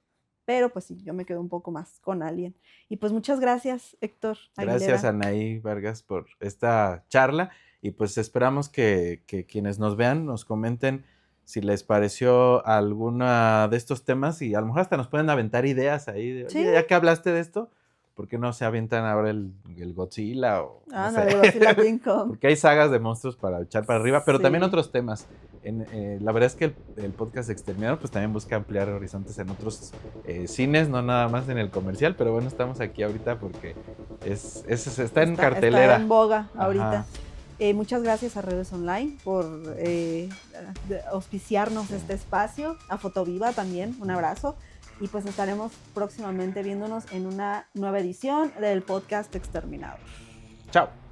pero pues sí, yo me quedo un poco más con Alien. Y pues muchas gracias, Héctor Aguilera. Gracias, Anaí Vargas, por esta charla. Y pues esperamos que quienes nos vean nos comenten si les pareció alguna de estos temas y a lo mejor hasta nos pueden aventar ideas ahí. Oye, ya que hablaste de esto, ¿por qué no se avientan ahora el Godzilla? No sé. Godzilla King Kong. Porque hay sagas de monstruos para echar para arriba, pero también otros temas. La verdad es que el podcast Exterminador pues también busca ampliar horizontes en otros cines, no nada más en el comercial, pero bueno, estamos aquí ahorita porque está en cartelera. Está en boga ahorita. Muchas gracias a Redes Online por auspiciarnos este espacio, a Fotoviva también, un abrazo, y pues estaremos próximamente viéndonos en una nueva edición del podcast Exterminador. Chao.